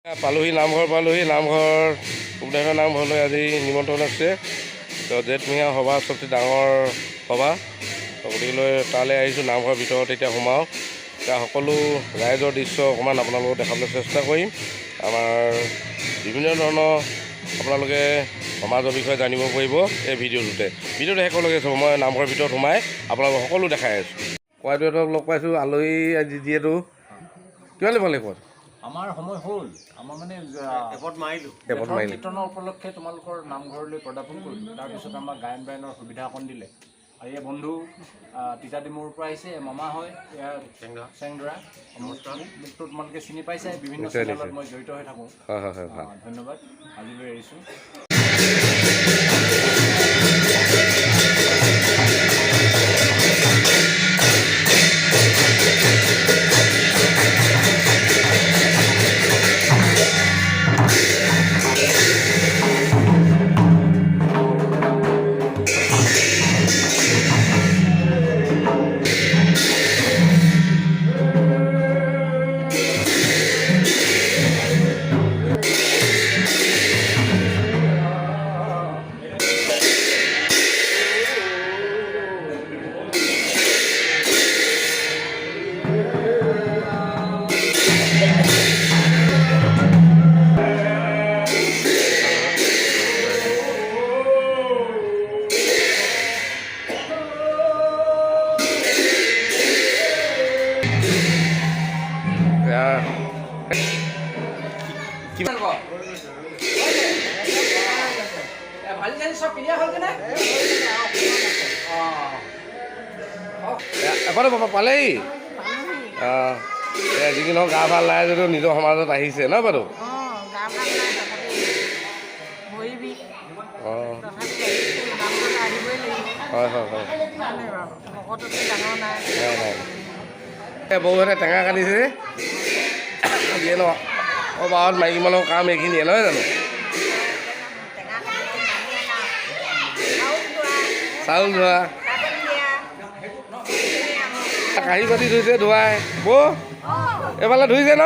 পালোহি নামঘৰ উপদেশৰ নামঘৰলৈ আজি নিমন্ত্ৰণ আছে। তো জেঠমহীয়া সভা চবচে ডাঙৰ সভা, গতিকেলৈ তালৈ আহিছোঁ। নামঘৰৰ ভিতৰত এতিয়া সোমাওঁ। এতিয়া সকলো ৰাইজৰ দৃশ্য অকণমান আপোনালোকক দেখাবলৈ চেষ্টা কৰিম। আমাৰ বিভিন্ন ধৰণৰ আপোনালোকে সমাজৰ বিষয়ে জানিব পাৰিব এই ভিডিঅ'টোতে শেষলৈকে চাব। মই নামঘৰৰ ভিতৰত সোমাই আপোনালোকক সকলো দেখাই আছোঁ। কোৱাইদেউহঁতক লগ পাইছোঁ, আলহী যিহেতু কিমান পালে ক'ত আমাৰ সময় হ'ল, আমাৰ মানে কীৰ্তনৰ উপলক্ষে তোমালোকৰ নামঘৰলৈ পদাৰ্পণ কৰিলোঁ। তাৰপিছত আমাক গায়ন বায়নৰ সুবিধা অকণ দিলে। আৰু এই বন্ধু তিতাদিমুৰ পৰা আহিছে, মামা হয়, ইয়াৰ চেংদৰা মোকতো তোমালোকে চিনি পাইছে, বিভিন্ন চেনেলত মই জড়িত হৈ থাকোঁ। ধন্যবাদ, আজিলৈ এৰিছোঁ। এখনে পালেই যিকি নহওক গা ভাল নাই যদিও নিজৰ সমাজত আহিছে ন বাৰু। হয় বৌহঁতে টেঙা কাটিছে দিয়ে ন। বাৰত মাইকী মানুহৰ কাম এইখিনিয়ে নহয় জানো। চাউল ধোৱা, কাঁহী বাতি ধুইছে ধোৱাই। বৌ এইফালে ধুইছে ন,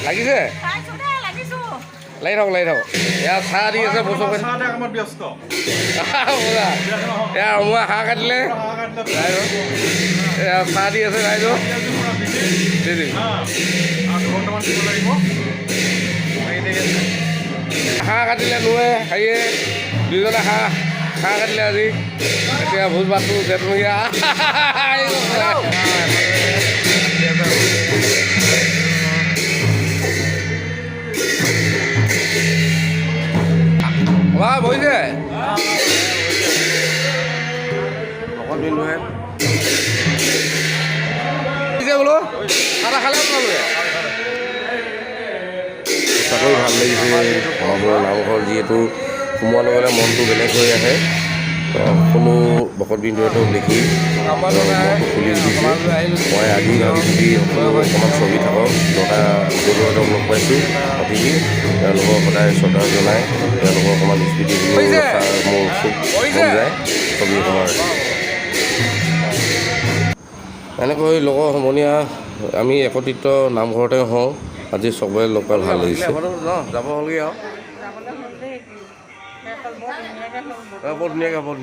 লাগিছে লাগি থাকক। এয়া চাহ দি আছে বস্তু এয়া অমুৱা হাঁহ কাটিলে এয়া চাহ দি আছে ৰাইজক। হাঁহ কাটিলে নোৱে হেৰিয়ে দুইজনে হাঁহ কাটিলে আজি। এতিয়া ভোজ ভাতটো জেঠমহীয়া বহিছে অকল দিনহে বোলো খানা খালে আপোনালোকে। সঁচাকৈ ভাল লাগিছে। সমাজৰ নামঘৰ যিহেতু সোমোৱাৰ লগে লগে মনটো বেলেগ হৈ আহে। সকলো ভকত বিন্দুহঁতক দেখি মনটো খুলি উঠিছে। মই আজি ভাবিছোঁ সকলো অকণমান ছবি থাকক। ল'ৰা বন্ধুহঁতক লগ পাইছোঁ, অতিথি তেওঁলোকক সদায় শ্ৰদ্ধা জনাই তেওঁলোকক অকণমান স্মৃতি মোৰ খুব মন যায়। ছবি অকণমান এনেকৈ লগৰ সমনীয়া আমি একত্ৰিত নামঘৰতে হওঁ। আজি চবৰে লগ পাই ভাল লাগিছে। যাব হ'লগৈ আৰু বৰ ধুনীয়াকৈ হ'ল।